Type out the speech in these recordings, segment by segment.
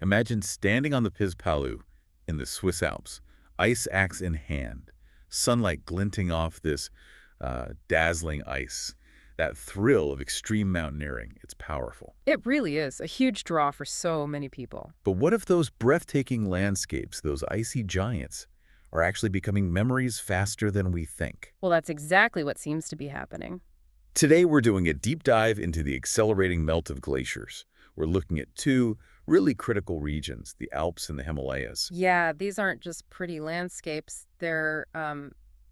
Imagine standing on the Palu in the Swiss Alps, ice axe in hand, sunlight glinting off this dazzling ice. That thrill of extreme mountaineering, it's powerful. It really is a huge draw for so many people. But what if those breathtaking landscapes, those icy giants, are actually becoming memories faster than we think? Well, that's exactly what seems to be happening. Today, we're doing a deep dive into the accelerating melt of glaciers. We're looking at two really critical regions, the Alps and the Himalayas. Yeah, these aren't just pretty landscapes. They're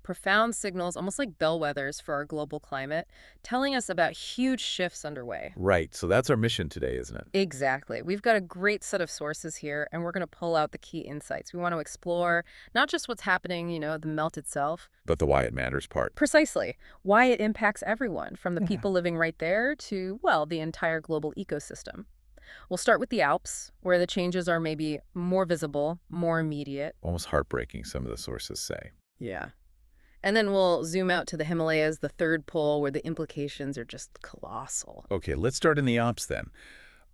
profound signals, almost like bellwethers for our global climate, telling us about huge shifts underway. Right, so that's our mission today, isn't it? Exactly. We've got a great set of sources here, and we're going to pull out the key insights. We want to explore not just what's happening, the melt itself. But the why it matters part. Precisely. Why it impacts everyone, from the people living right there to, well, the entire global ecosystem. We'll start with the Alps, where the changes are maybe more visible, more immediate. Almost heartbreaking, some of the sources say. Yeah. And then we'll zoom out to the Himalayas, the third pole, where the implications are just colossal. Okay, let's start in the Alps then.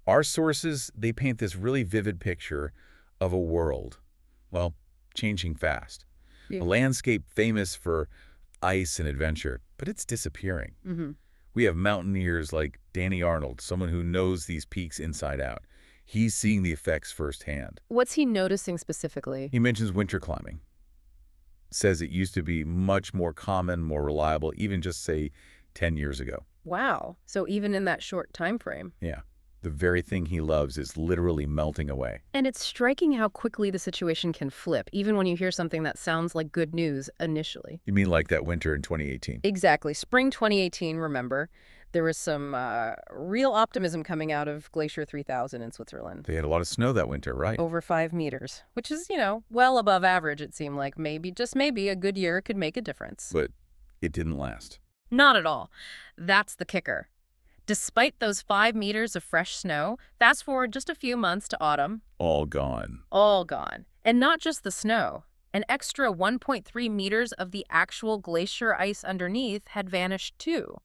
Our sources, they paint this really vivid picture of a world, well, changing fast. Yeah. A landscape famous for ice and adventure, but it's disappearing. Mm-hmm. We have mountaineers like Danny Arnold, someone who knows these peaks inside out. He's seeing the effects firsthand. What's he noticing specifically? He mentions winter climbing. Says it used to be much more common, more reliable, even just, say, 10 years ago. Wow. So even in that short time frame. Yeah. The very thing he loves is literally melting away. And it's striking how quickly the situation can flip, even when you hear something that sounds like good news initially. You mean like that winter in 2018? Exactly. Spring 2018, remember, there was some real optimism coming out of Glacier 3000 in Switzerland. They had a lot of snow that winter, right? Over 5 meters, which is, well above average, it seemed like. Maybe, just maybe, a good year could make a difference. But it didn't last. Not at all. That's the kicker. Despite those 5 meters of fresh snow, fast forward just a few months to autumn. All gone. All gone. And not just the snow. An extra 1.3 meters of the actual glacier ice underneath had vanished too.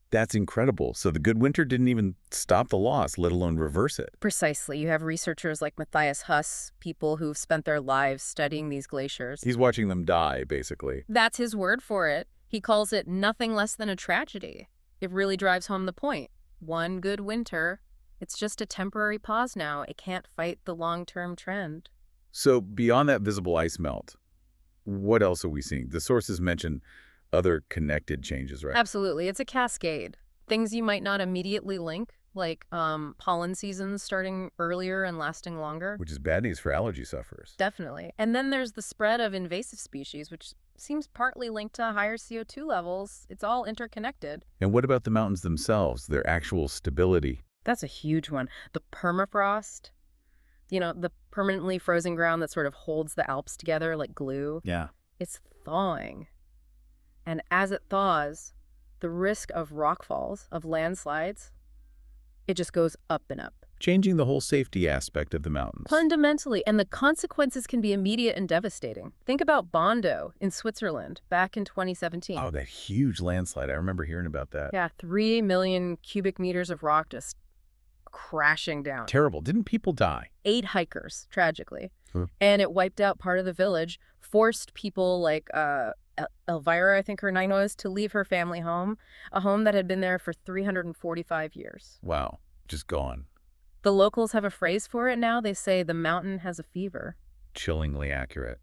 That's incredible. So the good winter didn't even stop the loss, let alone reverse it. Precisely. You have researchers like Matthias Huss, people who've spent their lives studying these glaciers. He's watching them die, basically. That's his word for it. He calls it nothing less than a tragedy. It really drives home the point. One good winter, it's just a temporary pause now. It can't fight the long-term trend. So beyond that visible ice melt, what else are we seeing? The sources mention other connected changes, right? Absolutely. It's a cascade. Things you might not immediately link, like pollen seasons starting earlier and lasting longer. Which is bad news for allergy sufferers. Definitely. And then there's the spread of invasive species, which seems partly linked to higher CO2 levels. It's all interconnected. And what about the mountains themselves, their actual stability? That's a huge one. The permafrost, the permanently frozen ground that sort of holds the Alps together like glue. Yeah. It's thawing. And as it thaws, the risk of rockfalls, of landslides, it just goes up and up. Changing the whole safety aspect of the mountains. Fundamentally, and the consequences can be immediate and devastating. Think about Bondo in Switzerland back in 2017. Oh, that huge landslide. I remember hearing about that. Yeah, 3 million cubic meters of rock just crashing down. Terrible. Didn't people die? 8 hikers, tragically. Huh. And it wiped out part of the village, forced people like Elvira, I think her name was, to leave her family home, a home that had been there for 345 years. Wow. Just gone. The locals have a phrase for it now. They say the mountain has a fever. Chillingly accurate.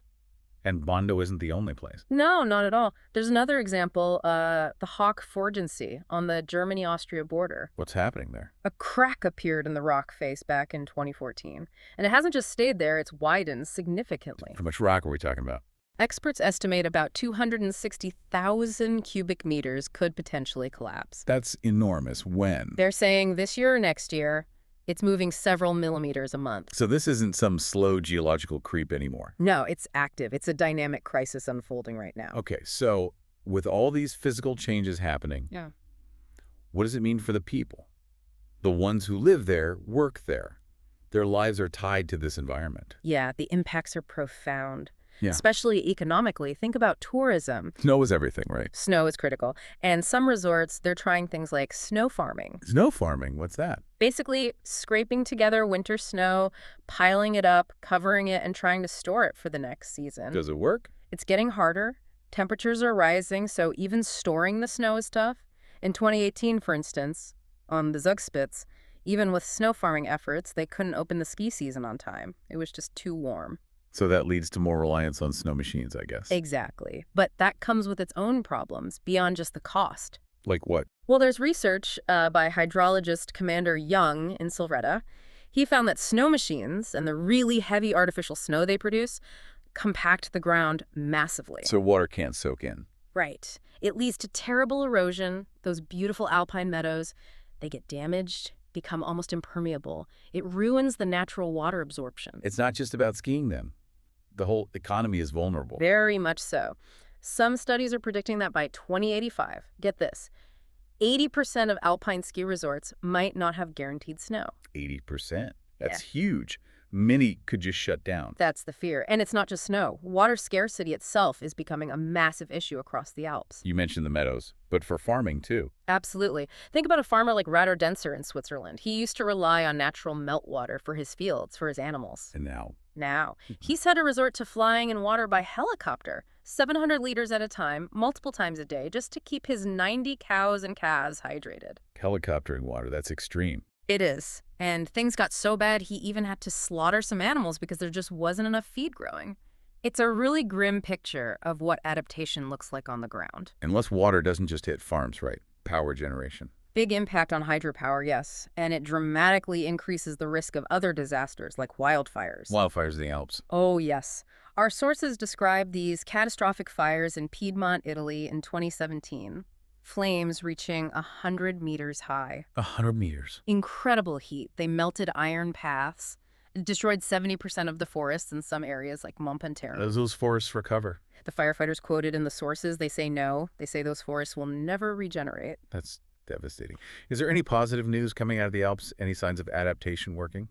And Bondo isn't the only place. No, not at all. There's another example, the Hoch Forgensee on the Germany-Austria border. What's happening there? A crack appeared in the rock face back in 2014. And it hasn't just stayed there, it's widened significantly. How much rock are we talking about? Experts estimate about 260,000 cubic meters could potentially collapse. That's enormous. When? They're saying this year or next year, it's moving several millimeters a month. So this isn't some slow geological creep anymore. No, it's active. It's a dynamic crisis unfolding right now. Okay, so with all these physical changes happening, Yeah. what does it mean for the people? The ones who live there, work there. Their lives are tied to this environment. Yeah, the impacts are profound. Yeah. especially economically. Think about tourism. Snow is everything, right? Snow is critical. And some resorts, they're trying things like snow farming. Snow farming, what's that? Basically, scraping together winter snow, piling it up, covering it, and trying to store it for the next season. Does it work? It's getting harder. Temperatures are rising, so even storing the snow is tough. In 2018, for instance, on the Zugspitze, even with snow farming efforts, they couldn't open the ski season on time. It was just too warm. So that leads to more reliance on snow machines, I guess. Exactly. But that comes with its own problems, beyond just the cost. Like what? Well, there's research by hydrologist Commander Young in Silvretta. He found that snow machines and the really heavy artificial snow they produce compact the ground massively. So water can't soak in. Right. It leads to terrible erosion. Those beautiful alpine meadows, they get damaged, become almost impermeable. It ruins the natural water absorption. It's not just about skiing then. The whole economy is vulnerable. Very much so. Some studies are predicting that by 2085, get this, 80% of alpine ski resorts might not have guaranteed snow. 80%. That's huge. Many could just shut down. That's the fear. And it's not just snow. Water scarcity itself is becoming a massive issue across the Alps. You mentioned the meadows, but for farming too. Absolutely. Think about a farmer like Radar Denser in Switzerland. He used to rely on natural meltwater for his fields, for his animals. And now? Now, he's had to resort to flying in water by helicopter, 700 liters at a time, multiple times a day, just to keep his 90 cows and calves hydrated. Helicoptering water, that's extreme. It is. And things got so bad he even had to slaughter some animals because there just wasn't enough feed growing. It's a really grim picture of what adaptation looks like on the ground. Unless water doesn't just hit farms, right? Power generation. Big impact on hydropower, yes. And it dramatically increases the risk of other disasters like wildfires. Wildfires in the Alps. Oh, yes. Our sources describe these catastrophic fires in Piedmont, Italy in 2017. Flames reaching 100 meters high. 100 meters. Incredible heat. They melted iron paths, destroyed 70% of the forests in some areas like Montpenterre. Does those forests recover? The firefighters quoted in the sources, they say no. They say those forests will never regenerate. That's devastating. Is there any positive news coming out of the Alps? Any signs of adaptation working?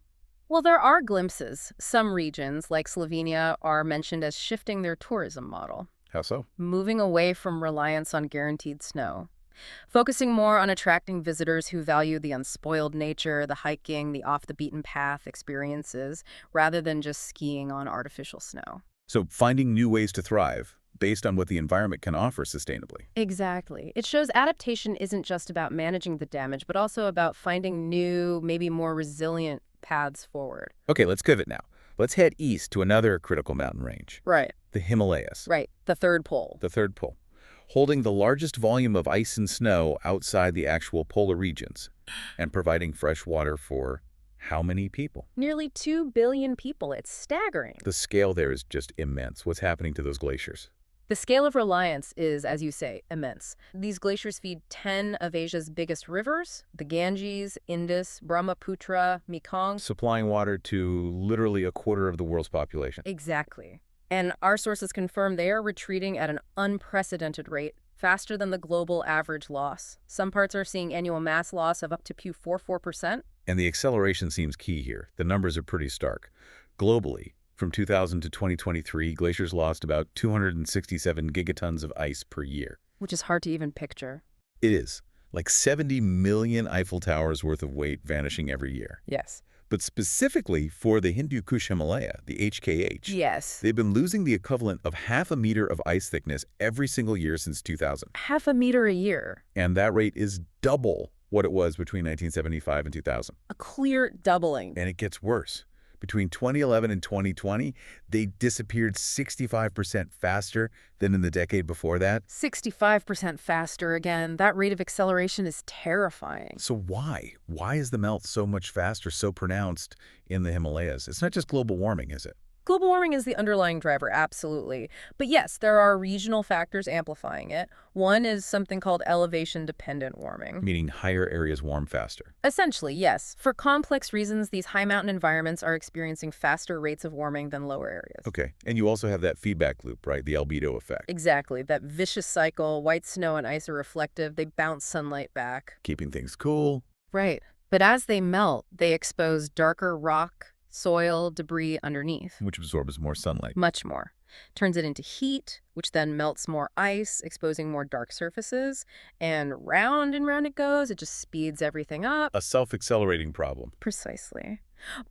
Well, there are glimpses. Some regions, like Slovenia, are mentioned as shifting their tourism model. How so? Moving away from reliance on guaranteed snow. Focusing more on attracting visitors who value the unspoiled nature, the hiking, the off-the-beaten-path experiences, rather than just skiing on artificial snow. So finding new ways to thrive based on what the environment can offer sustainably. Exactly. It shows adaptation isn't just about managing the damage, but also about finding new, maybe more resilient paths forward. Okay, let's pivot now. Let's head east to another critical mountain range. Right. The Himalayas. Right. The third pole. The third pole. Holding the largest volume of ice and snow outside the actual polar regions and providing fresh water for how many people? Nearly 2 billion people. It's staggering. The scale there is just immense. What's happening to those glaciers? The scale of reliance is, as you say, immense. These glaciers feed 10 of Asia's biggest rivers, the Ganges, Indus, Brahmaputra, Mekong. Supplying water to literally a quarter of the world's population. Exactly. And our sources confirm they are retreating at an unprecedented rate, faster than the global average loss. Some parts are seeing annual mass loss of up to 0.44%. And the acceleration seems key here. The numbers are pretty stark. Globally, from 2000 to 2023, glaciers lost about 267 gigatons of ice per year. Which is hard to even picture. It is. Like 70 million Eiffel Towers worth of weight vanishing every year. Yes. But specifically for the Hindu Kush Himalaya, the HKH, Yes. they've been losing the equivalent of half a meter of ice thickness every single year since 2000. Half a meter a year. And that rate is double what it was between 1975 and 2000. A clear doubling. And it gets worse. Between 2011 and 2020, they disappeared 65% faster than in the decade before that. 65% faster again. That rate of acceleration is terrifying. So why? Why is the melt so much faster, so pronounced in the Himalayas? It's not just global warming, is it? Global warming is the underlying driver, absolutely. But yes, there are regional factors amplifying it. One is something called elevation-dependent warming. Meaning higher areas warm faster. Essentially, yes. For complex reasons, these high mountain environments are experiencing faster rates of warming than lower areas. Okay, and you also have that feedback loop, right? The albedo effect. Exactly. That vicious cycle. White snow and ice are reflective. They bounce sunlight back. Keeping things cool. Right. But as they melt, they expose darker rock, soil, debris underneath. Which absorbs more sunlight. Much more. Turns it into heat, which then melts more ice, exposing more dark surfaces. And round it goes. It just speeds everything up. A self-accelerating problem. Precisely.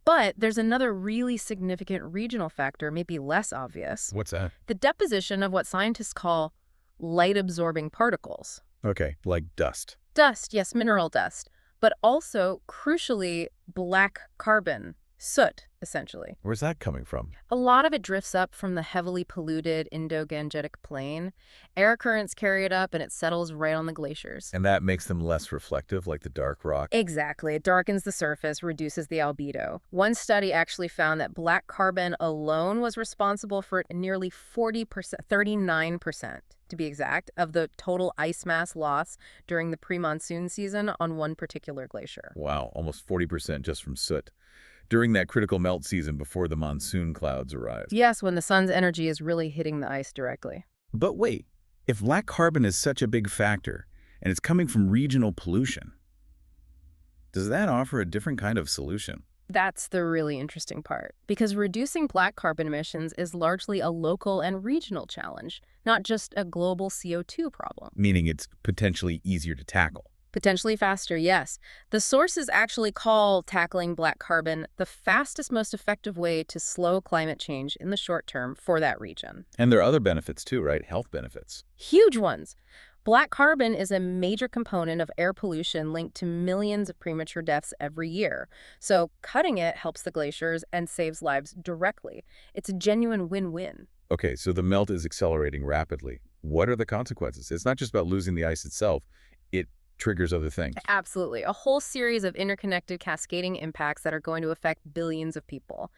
But there's another really significant regional factor, maybe less obvious. What's that? The deposition of what scientists call light-absorbing particles. Okay, like dust. Dust, yes, mineral dust. But also, crucially, black carbon. Soot, essentially. Where's that coming from? A lot of it drifts up from the heavily polluted Indo-Gangetic Plain. Air currents carry it up and it settles right on the glaciers. And that makes them less reflective, like the dark rock? Exactly. It darkens the surface, reduces the albedo. One study actually found that black carbon alone was responsible for nearly 40%, 39% to be exact, of the total ice mass loss during the pre-monsoon season on one particular glacier. Wow, almost 40% just from soot. During that critical melt season before the monsoon clouds arrive. Yes, when the sun's energy is really hitting the ice directly. But wait, if black carbon is such a big factor, and it's coming from regional pollution, does that offer a different kind of solution? That's the really interesting part, because reducing black carbon emissions is largely a local and regional challenge, not just a global CO2 problem. Meaning it's potentially easier to tackle. Potentially faster, yes. The sources actually call tackling black carbon the fastest, most effective way to slow climate change in the short term for that region. And there are other benefits too, right? Health benefits. Huge ones. Black carbon is a major component of air pollution linked to millions of premature deaths every year. So cutting it helps the glaciers and saves lives directly. It's a genuine win-win. Okay, so the melt is accelerating rapidly. What are the consequences? It's not just about losing the ice itself. It triggers other things. Absolutely. A whole series of interconnected cascading impacts that are going to affect billions of people.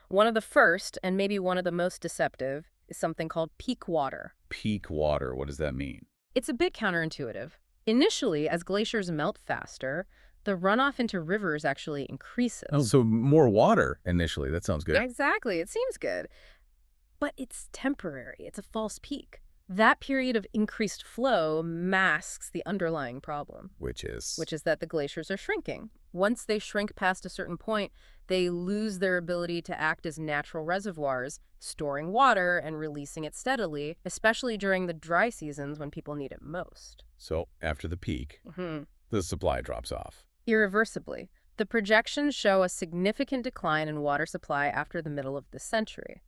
One of the first, and maybe one of the most deceptive, is something called peak water. Peak water, what does that mean? It's a bit counterintuitive. Initially, as glaciers melt faster, the runoff into rivers actually increases. Oh, so more water initially. That sounds good. Exactly. It seems good. But it's temporary. It's a false peak. That period of increased flow masks the underlying problem. Which is that the glaciers are shrinking. Once they shrink past a certain point, they lose their ability to act as natural reservoirs, storing water and releasing it steadily, especially during the dry seasons when people need it most. So after the peak, the supply drops off. Irreversibly. The projections show a significant decline in water supply after the middle of the century.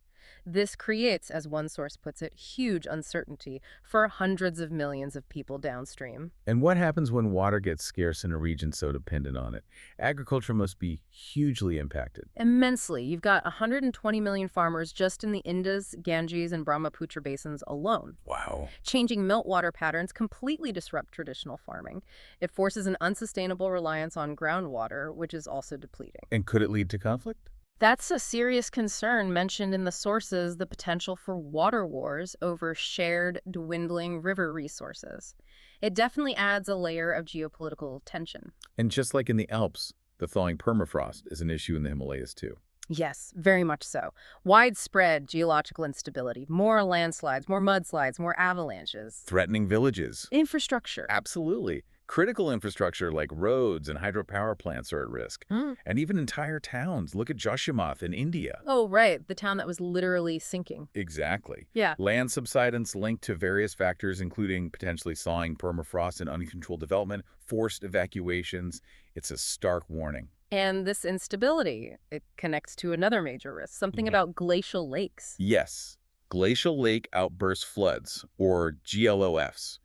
This creates, as one source puts it, huge uncertainty for hundreds of millions of people downstream. And what happens when water gets scarce in a region so dependent on it? Agriculture must be hugely impacted. Immensely. You've got 120 million farmers just in the Indus, Ganges, and Brahmaputra basins alone. Wow. Changing meltwater patterns completely disrupt traditional farming. It forces an unsustainable reliance on groundwater, which is also depleting. And could it lead to conflict? That's a serious concern mentioned in the sources, the potential for water wars over shared, dwindling river resources. It definitely adds a layer of geopolitical tension. And just like in the Alps, the thawing permafrost is an issue in the Himalayas too. Yes, very much so. Widespread geological instability, more landslides, more mudslides, more avalanches. Threatening villages. Infrastructure. Absolutely. Critical infrastructure like roads and hydropower plants are at risk. And even entire towns. Look at Joshimath in India. Oh, right. The town that was literally sinking. Exactly. Yeah. Land subsidence linked to various factors, including potentially thawing permafrost and uncontrolled development, forced evacuations. It's a stark warning. And this instability, it connects to another major risk, something about glacial lakes. Yes. Glacial lake outburst floods, or GLOFs.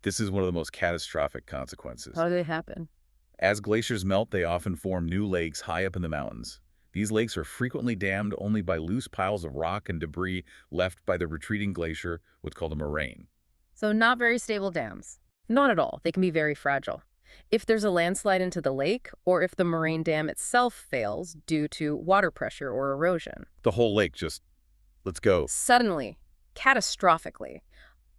This is one of the most catastrophic consequences. How do they happen? As glaciers melt, they often form new lakes high up in the mountains. These lakes are frequently dammed only by loose piles of rock and debris left by the retreating glacier, what's called a moraine. So not very stable dams. Not at all. They can be very fragile. If there's a landslide into the lake, or if the moraine dam itself fails due to water pressure or erosion. The whole lake just lets go. Suddenly, catastrophically,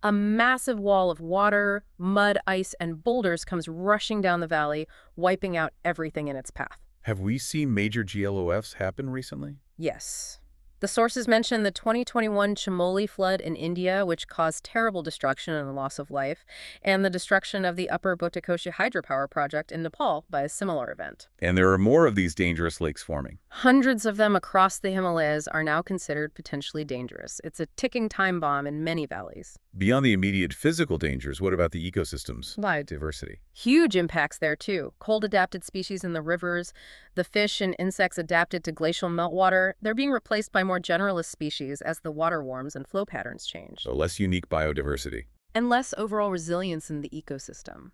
a massive wall of water, mud, ice, and boulders comes rushing down the valley, wiping out everything in its path. Have we seen major GLOFs happen recently? Yes. The sources mention the 2021 Chamoli flood in India, which caused terrible destruction and the loss of life, and the destruction of the Upper Botikoshi hydropower project in Nepal by a similar event. And there are more of these dangerous lakes forming. Hundreds of them across the Himalayas are now considered potentially dangerous. It's a ticking time bomb in many valleys. Beyond the immediate physical dangers, what about the ecosystems? Right. Diversity. Huge impacts there, too. Cold-adapted species in the rivers, the fish and insects adapted to glacial meltwater, they're being replaced by more generalist species as the water warms and flow patterns change. So less unique biodiversity. And less overall resilience in the ecosystem.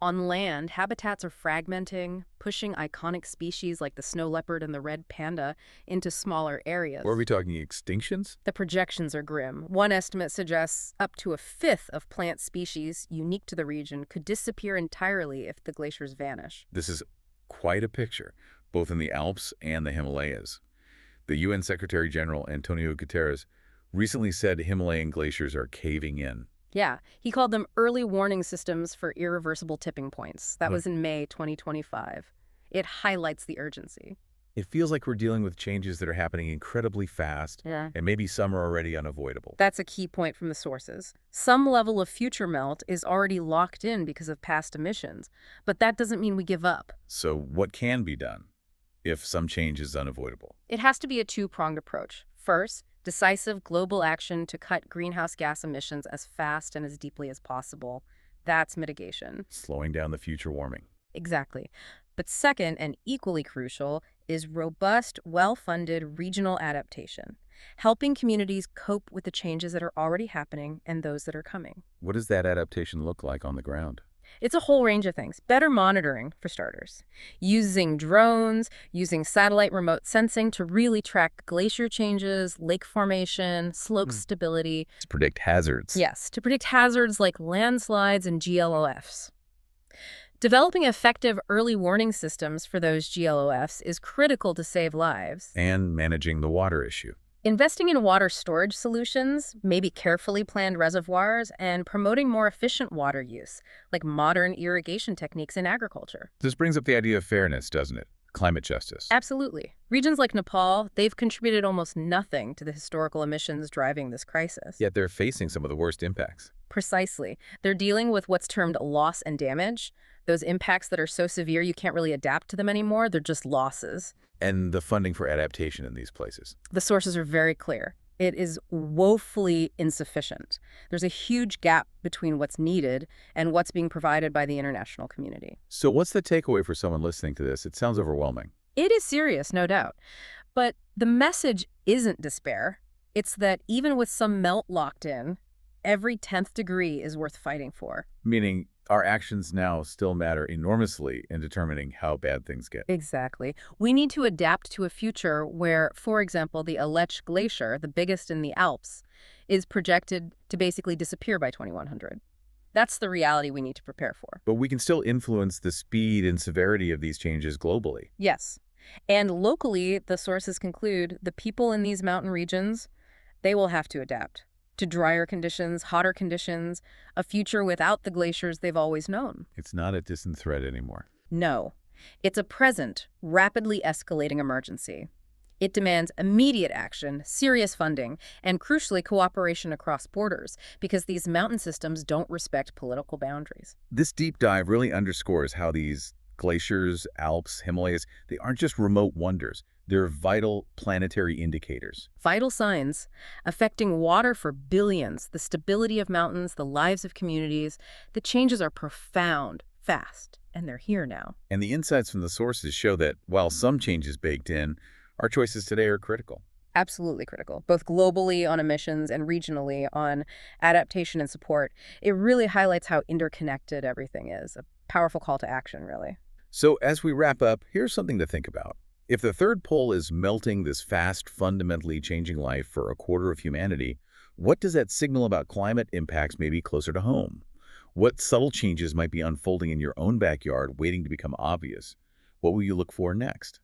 On land, habitats are fragmenting, pushing iconic species like the snow leopard and the red panda into smaller areas. Or are we talking extinctions? The projections are grim. One estimate suggests up to a fifth of plant species unique to the region could disappear entirely if the glaciers vanish. This is quite a picture, both in the Alps and the Himalayas. The UN Secretary General Antonio Guterres recently said Himalayan glaciers are caving in. Yeah, he called them early warning systems for irreversible tipping points. That was in May 2025. It highlights the urgency. It feels like we're dealing with changes that are happening incredibly fast, and maybe some are already unavoidable. That's a key point from the sources. Some level of future melt is already locked in because of past emissions, but that doesn't mean we give up. So what can be done if some change is unavoidable? It has to be a two-pronged approach. First, decisive global action to cut greenhouse gas emissions as fast and as deeply as possible. That's mitigation. Slowing down the future warming. Exactly. But second, and equally crucial, is robust, well-funded regional adaptation, helping communities cope with the changes that are already happening and those that are coming. What does that adaptation look like on the ground? It's a whole range of things. Better monitoring, for starters. Using drones, using satellite remote sensing to really track glacier changes, lake formation, slope stability. To predict hazards. Yes, to predict hazards like landslides and GLOFs. Developing effective early warning systems for those GLOFs is critical to save lives. And managing the water issue. Investing in water storage solutions, maybe carefully planned reservoirs, and promoting more efficient water use, like modern irrigation techniques in agriculture. This brings up the idea of fairness, doesn't it? Climate justice. Absolutely. Regions like Nepal, they've contributed almost nothing to the historical emissions driving this crisis. Yet they're facing some of the worst impacts. Precisely. They're dealing with what's termed loss and damage, those impacts that are so severe you can't really adapt to them anymore. They're just losses. And the funding for adaptation in these places. The sources are very clear. It is woefully insufficient. There's a huge gap between what's needed and what's being provided by the international community. So what's the takeaway for someone listening to this? It sounds overwhelming. It is serious, no doubt. But the message isn't despair. It's that even with some melt locked in, every 10th degree is worth fighting for. Meaning our actions now still matter enormously in determining how bad things get. Exactly. We need to adapt to a future where, for example, the Aletsch Glacier, the biggest in the Alps, is projected to basically disappear by 2100. That's the reality we need to prepare for. But we can still influence the speed and severity of these changes globally. Yes. And locally, the sources conclude the people in these mountain regions, they will have to adapt to drier conditions, hotter conditions, a future without the glaciers they've always known. It's not a distant threat anymore. No. It's a present, rapidly escalating emergency. It demands immediate action, serious funding, and crucially cooperation across borders, because these mountain systems don't respect political boundaries. This deep dive really underscores how these glaciers, Alps, Himalayas, they aren't just remote wonders. They're vital planetary indicators. Vital signs affecting water for billions, the stability of mountains, the lives of communities. The changes are profound, fast, and they're here now. And the insights from the sources show that while some changes baked in, our choices today are critical. Absolutely critical, both globally on emissions and regionally on adaptation and support. It really highlights how interconnected everything is. A powerful call to action, really. So as we wrap up, here's something to think about. If the third pole is melting this fast, fundamentally changing life for a quarter of humanity, what does that signal about climate impacts maybe closer to home? What subtle changes might be unfolding in your own backyard waiting to become obvious? What will you look for next?